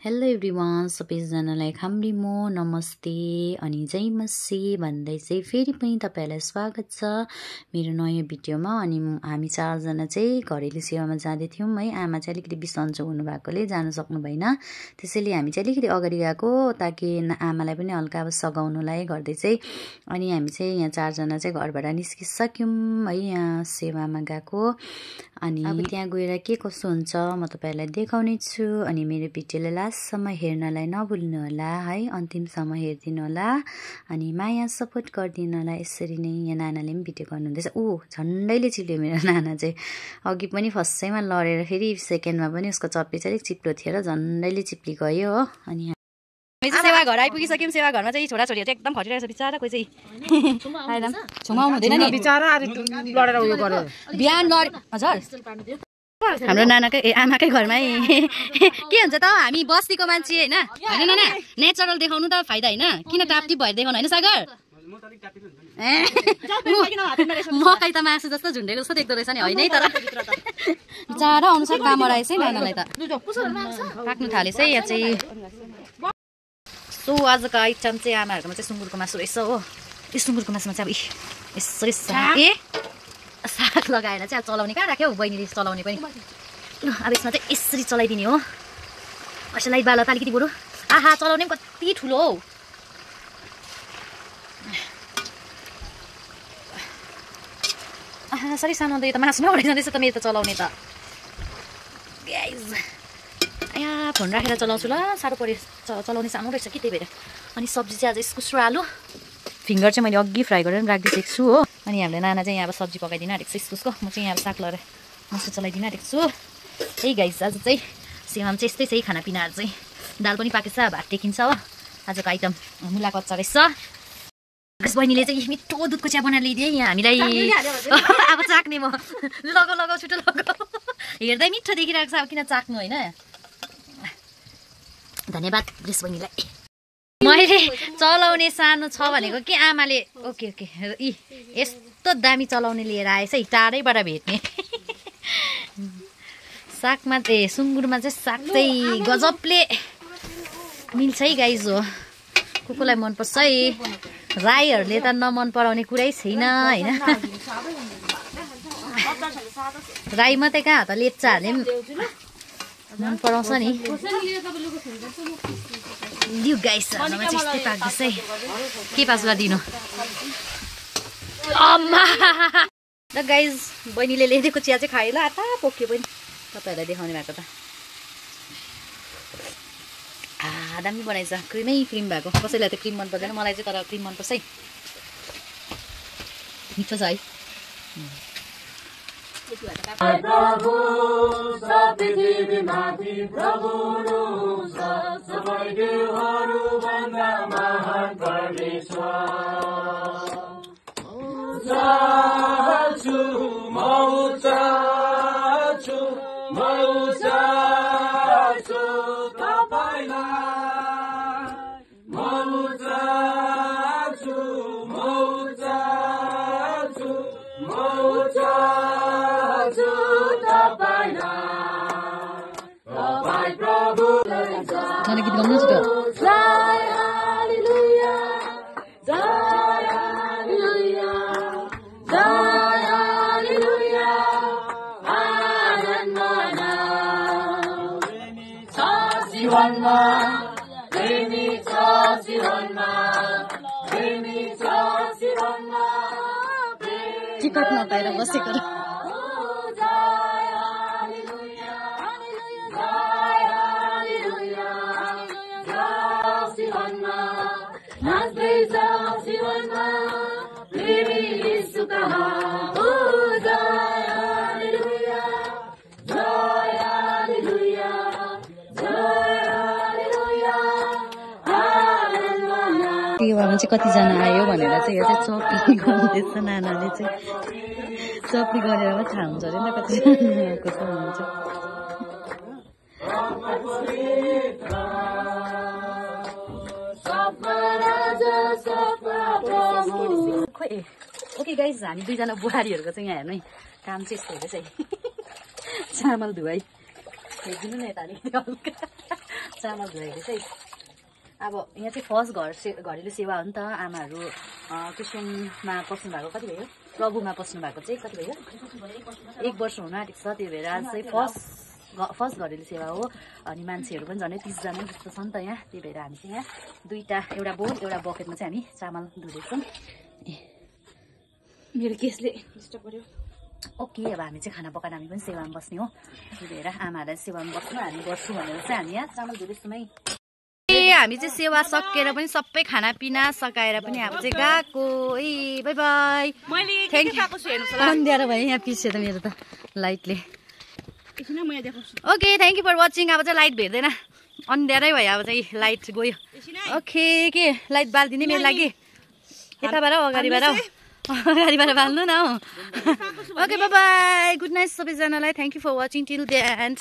Hello everyone, सबैजनालाई खाम्रीमो नमस्ते अनि जय मसी भन्दै चाहिँ फेरि पनि तपाईहरुलाई स्वागत छ मेरो नयाँ भिडियोमा। अनि हामी चारजना चाहिँ घरेलु सेवामा जाँदै थियौं है। आमा चाहिँ अलिकति बिसन्चो हुनु भएकोले जान सक्नु भएन, त्यसैले हामी चाहिँ अलिकति अगाडि गएको ताकि आमालाई पनि हल्का अब सघाउनुलाई गर्दै चाहिँ। अनि हामी चाहिँ यहाँ चारजना चाहिँ घरबाट निस्किसक्यौं है, यहाँ सेवामा गएको। अनि अब त्यहाँ गएर के कसो हुन्छ म तपाईहरुलाई देखाउने छु। अनि मेरो भिडियोलाई लास्टसम्म हेर्नलाई नभुल्नु होला है, अन्तिमसम्म हेर्दिनु होला अनि माया सपोर्ट गरिदिनु होला। यसरी नै यहाँ नानाले पनि भिडियो गर्नुहुँदैछ। झन्डैले चिप्ल्यो मेरो नाना चाहिँ, अघि पनि फर्स्टैमा लडेर फेरि सेकेन्डमा पनि उसको चप्पे चाहिँ अलिक चिप्लो थियो र झन्डैले चिप्ली गयो हो। अनि सेवा घर आइपुगिसक्यौं। सेवा घरमा चाहिँ छोराछोरीहरू चाहिँ एकदम खटिरहेको छ बिचारा। कोही चाहिँ छुमाउनु हुँदैन नि बिचारा, लडेर उयो गर्यो बिहान लड। हजुर हाम्रो नानाकै आमाकै घरमै के हुन्छ त, हामी बस्तीको मान्छे होइन होइन नाना, नेचरल देखाउनु त फाइदा होइन, किन टापटिप भएर देखाउनु होइन सागर। मकै त मासु जस्तो झुन्डेको जस्तो देख्दो रहेछ नि, होइन है। तर बिचारा अनुसार काम रहेछ है नानालाई त, पाक्नु थालेछ है यहाँ चाहिँ। सो आजको आइटम चाहिँ आमाहरूकोमा चाहिँ सुँगुरको मासु रहेछ हो। यो सुँगुरको मासुमा चाहिँ अब यसरी साग लगाएर चाहिँ चलाउने कहाँ राख्यो बहिनीले, चलाउने पनि अब यसमा चाहिँ यसरी चलाइदिने हो। कसैलाई बाला त अलिकति बरु आहा चलाउने पनि कति ठुलो हो। आहा सरी सानो त यो त मासु नउडै जाँदैछ त मेरो त चलाउने त। यहाँ फोन राखेर चलाउँछु ल, साह्रो पऱ्यो चलाउने, सानो रहेछ कि त्यही भएर। अनि सब्जी चाहिँ आज इस्कुस र आलु फिङ्गर चाहिँ मैले अघि फ्राई गरेर राखिदिएको छु हो। अनि हामीले नाना चाहिँ यहाँ अब सब्जी पकाइदिन आँटेको छ इस्कुसको, म चाहिँ यहाँ साग लगाएर मासु चलाइदिन आँटेको छु। त्यही गाइस आज चाहिँ सेवामा चाहिँ यस्तै छ है खानापिनाहरू चाहिँ। दाल पनि पाकेछ, भात टेकिन्छ हो। आजको आइटम मुलाको अचार रहेछ। बहिनीले चाहिँ मिठो दुधको चिया बनाएर ल्याइदिए यहाँ हामीलाई। अब चाख्ने म, लगाऊ छिटो लगाऊ, हेर्दै मिठो देखिरहेको छ, अब किन चाख्नु होइन। धन्यवाद रेस बहिनीलाई। मैले चलाउने सानो छ भनेको कि आमाले ओके यस्तो दामी चलाउने लिएर आएछ है, टाढैबाट भेट्ने। सागमा चाहिँ सुँगुरमा चाहिँ साग चाहिँ गजबले मिल्छ है गाइज हो। कुकुरलाई मनपर्छ है, राईहरूले त नमन पराउने कुरै छैन होइन। राई मात्रै कहाँ त लेप्चाहरूले पनि मन पराउँछ नि। दिउ गाइस हाम्रोमा चाहिँ यस्तै पाक्दैछ है, के पास गरिदिनु अम्मा। र गाइस बहिनीले ल्याइदिएको चिया चाहिँ खायो ल, आता पोक्यो पनि तपाईँहरूलाई देखाउने भएको त। दामी बनाइछ, क्रिमै क्रिम भएको। कसैलाई त क्रिम मन पर्दैन, मलाई चाहिँ तर क्रिम मनपर्छ है, मिठो छ है। प्रभु सब पृथ्वीमाथि प्रभु सबै देवहरू भन्दा महान परमेश्वर। चाहन्छु म चाहन्छु तपाईलाई, म चाहन्छु गाना गीत गाउनु छ त। टिकट नपाएर बसेको र त्यो भएर चाहिँ कतिजना आयो भनेर चाहिँ यो चाहिँ चप्ली गर्दैछ नानाले चाहिँ। चप्ली गरेर मात्रै थाहा हुन्छ अरे नि त कतिजना आएको छ हुन्छ। ओके गाइस हामी दुईजना बुहारीहरूको चाहिँ यहाँ हेर्नु है काम चाहिँ यस्तो हुँदैछ है। चामल धुवाई हेरिदिनु न यता अलिकति हल्का चामल धोएको चाहिँ अब यहाँ चाहिँ फर्स्ट घरेलु सेवा हो नि त। आमाहरू क्रिस्चियनमा पस्नु भएको कति भयो, प्रभुमा पस्नु भएको चाहिँ कति भयो, 1 वर्ष हुन आँटेको छ। त्यही भएर आज चाहिँ फर्स्ट घरेलु सेवा हो। अनि मान्छेहरू पनि झन् 30 जना जस्तो छ नि त यहाँ। त्यही भएर हामी चाहिँ यहाँ एउटा बोल एउटा बकेटमा चाहिँ हामी चामल धुँदैछौँ। मेरो केसले डिस्टर्ब गर्यो। ओके, अब हामी चाहिँ खाना पकाएर हामी पनि सेवामा बस्ने हो। त्यही भएर आमाहरूलाई सेवामा बस्नु हामी गर्छु भनेर चाहिँ हामी यहाँ चामल धुँदैछौँ है। हामी चाहिँ सेवा सकेर पनि सबै खानापिना सकाएर पनि हामी चाहिँ गएको। ए बाई बाई। अन्ध्यारो भयो यहाँ पिछे त मेरो त लाइटले। Okay, thank you for watching. अब चाहिँ लाइट भेट्दैन, अन्ध्यारै भयो, अब चाहिँ लाइट गयो। ओके, के लाइट बालिदिने मेरो लागि? यताबाट अगाडिबाट बाल्नु न। Okay, bye bye, good night सबैजनालाई। Thank you for watching till the and.